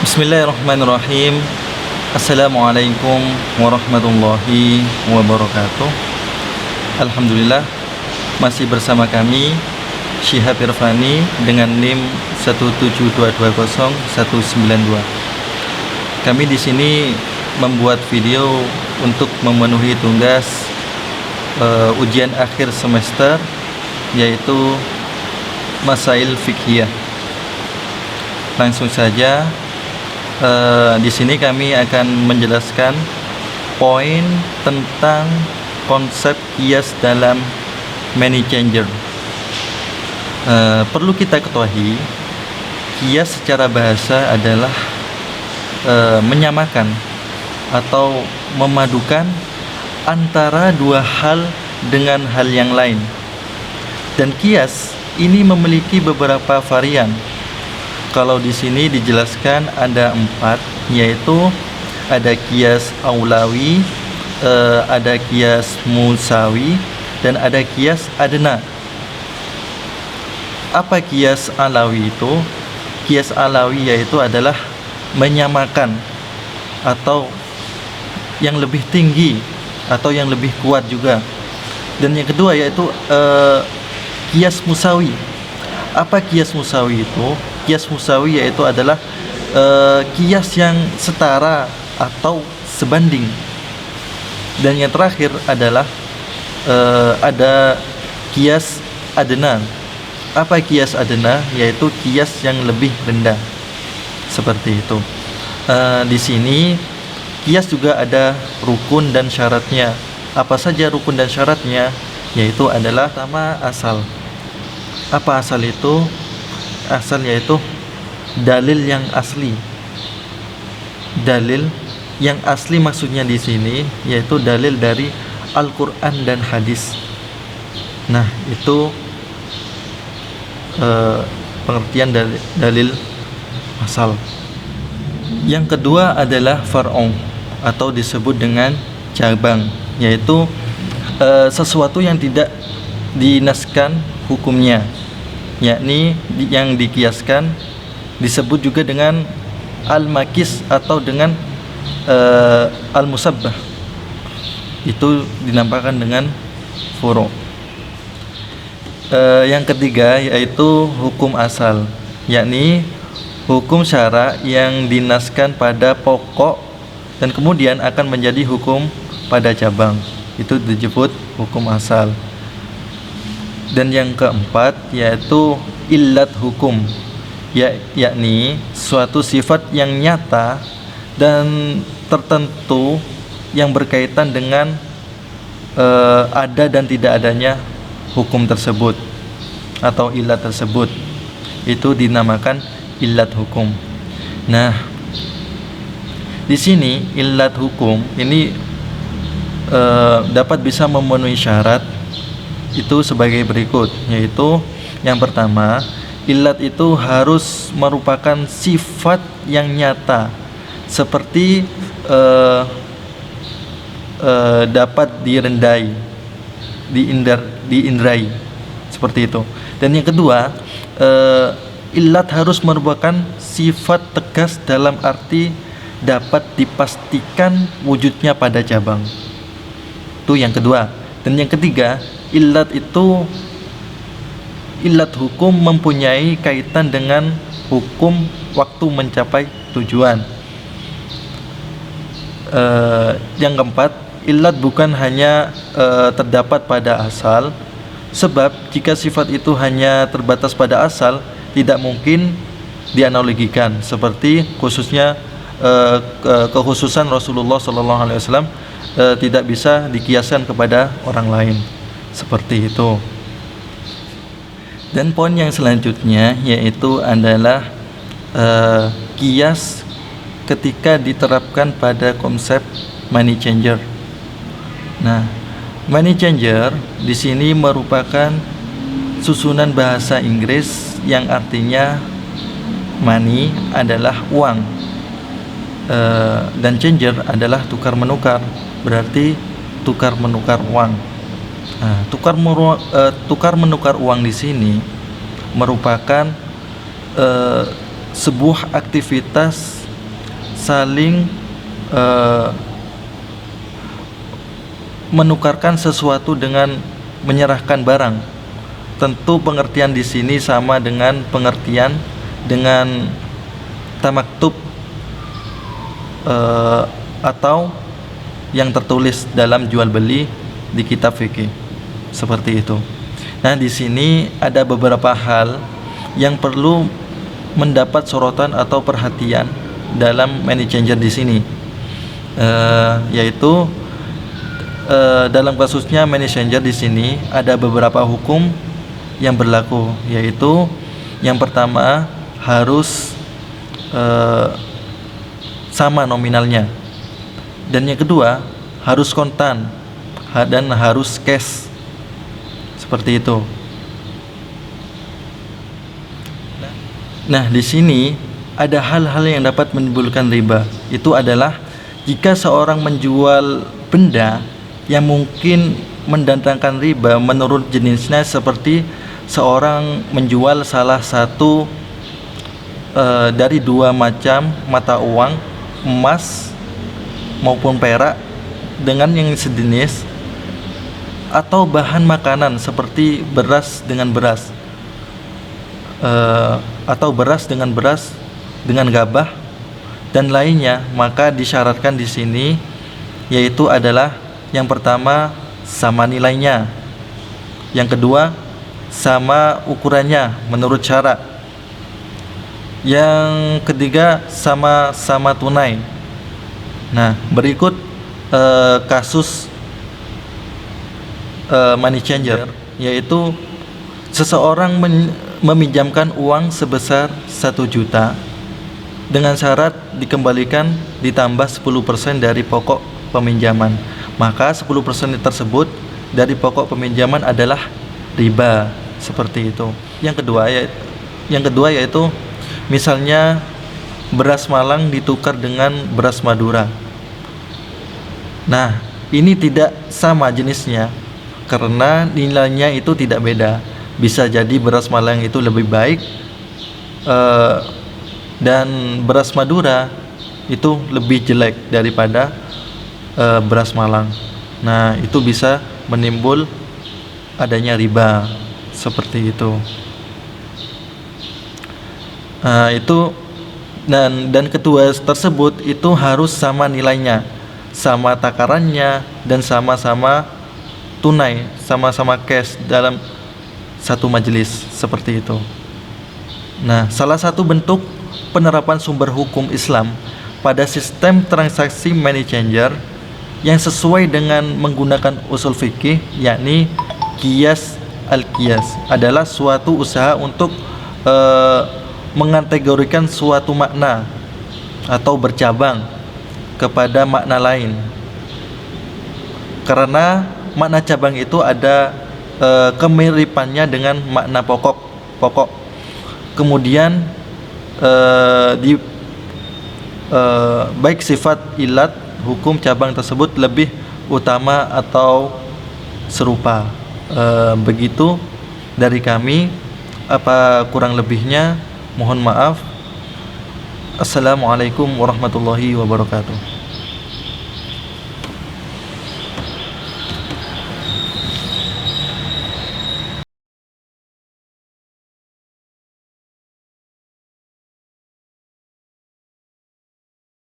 Bismillahirrahmanirrahim. Assalamualaikum warahmatullahi wabarakatuh. Alhamdulillah, masih bersama kami Syihab Irfani dengan NIM 17220-192. Kami di sini membuat video untuk memenuhi tugas ujian akhir semester, yaitu Masail Fiqhiyah. Langsung saja, di sini kami akan menjelaskan poin tentang konsep kias dalam money changer. Perlu kita ketahui, kias secara bahasa adalah menyamakan atau memadukan antara dua hal dengan hal yang lain. Dan kias ini memiliki beberapa varian. Kalau di sini dijelaskan ada 4, yaitu ada kias aulawi, ada kias musawi, dan ada kias adna. Apa kias alawi itu? Kias alawi yaitu adalah menyamakan atau yang lebih tinggi atau yang lebih kuat juga. Dan yang kedua yaitu kias musawi. Apa kias musawi itu? Kias musawi yaitu adalah kias yang setara atau sebanding. Dan yang terakhir adalah ada kias adna. Apa kias adna? Yaitu kias yang lebih rendah. Seperti itu. Di sini kias juga ada rukun dan syaratnya. Apa saja rukun dan syaratnya? Yaitu adalah pertama asal. Apa asal itu? Asal yaitu dalil yang asli. Dalil yang asli maksudnya di sini yaitu dalil dari Al-Quran dan hadis. Nah, itu pengertian dari dalil asal. Yang kedua adalah far'u atau disebut dengan cabang, yaitu sesuatu yang tidak dinaskan hukumnya, yakni yang dikiaskan disebut juga dengan al-makis atau dengan al-musabbah. Itu dinamakan dengan furu'. Yang ketiga yaitu hukum asal, yakni hukum syara yang dinaskan pada pokok dan kemudian akan menjadi hukum pada cabang. Itu disebut hukum asal. Dan yang keempat yaitu illat hukum, yakni suatu sifat yang nyata dan tertentu yang berkaitan dengan ada dan tidak adanya hukum tersebut atau illat tersebut. Itu dinamakan illat hukum. Nah, di sini illat hukum ini dapat bisa memenuhi syarat itu sebagai berikut, yaitu yang pertama, illat itu harus merupakan sifat yang nyata seperti dapat direndai, diindrai, seperti itu. Dan yang kedua, illat harus merupakan sifat tegas dalam arti dapat dipastikan wujudnya pada cabang. Itu yang kedua. Dan yang ketiga, illat hukum mempunyai kaitan dengan hukum waktu mencapai tujuan. Yang keempat, illat bukan hanya terdapat pada asal, sebab jika sifat itu hanya terbatas pada asal, tidak mungkin dianalogikan, seperti khususnya kekhususan Rasulullah SAW tidak bisa dikiaskan kepada orang lain, seperti itu. Dan poin yang selanjutnya yaitu adalah kias ketika diterapkan pada konsep money changer. Nah, money changer di sini merupakan susunan bahasa Inggris yang artinya money adalah uang, dan changer adalah tukar menukar, berarti tukar menukar uang. Nah, tukar menukar uang di sini merupakan sebuah aktivitas saling menukarkan sesuatu dengan menyerahkan barang. Tentu pengertian di sini sama dengan pengertian dengan tamaktub atau yang tertulis dalam jual beli di kitab fikih, seperti itu. Nah, di sini ada beberapa hal yang perlu mendapat sorotan atau perhatian dalam money changer di sini, yaitu dalam kasusnya money changer di sini ada beberapa hukum yang berlaku, yaitu yang pertama harus sama nominalnya, dan yang kedua harus kontan dan harus cash, seperti itu. Nah, di sini ada hal-hal yang dapat menimbulkan riba. Itu adalah jika seorang menjual benda yang mungkin mendatangkan riba menurut jenisnya, seperti seorang menjual salah satu dari dua macam mata uang, emas maupun perak, dengan yang sejenis, atau bahan makanan seperti beras dengan beras, atau beras dengan gabah dan lainnya, maka disyaratkan di sini yaitu adalah yang pertama sama nilainya, yang kedua sama ukurannya menurut syarat, yang ketiga sama tunai. Nah, berikut kasus money changer, yaitu seseorang meminjamkan uang sebesar 1 juta dengan syarat dikembalikan ditambah 10% dari pokok peminjaman. Maka 10% tersebut dari pokok peminjaman adalah riba, seperti itu. Yang kedua yaitu misalnya beras Malang ditukar dengan beras Madura. Nah, ini tidak sama jenisnya karena nilainya itu tidak beda. Bisa jadi beras Malang itu lebih baik dan beras Madura itu lebih jelek daripada beras Malang. Nah, itu bisa menimbul adanya riba, seperti itu. Itu dan kedua tersebut itu harus sama nilainya, sama takarannya, dan sama-sama tunai, sama-sama cash dalam satu majelis, seperti itu. Nah, salah satu bentuk penerapan sumber hukum Islam pada sistem transaksi money changer yang sesuai dengan menggunakan usul fikih, yakni qiyas al-qiyas, adalah suatu usaha untuk mengategorikan suatu makna atau bercabang kepada makna lain, karena makna cabang itu ada kemiripannya dengan makna pokok. Kemudian baik sifat ilat hukum cabang tersebut lebih utama atau serupa. Begitu dari kami. Apa kurang lebihnya mohon maaf. Assalamualaikum warahmatullahi wabarakatuh.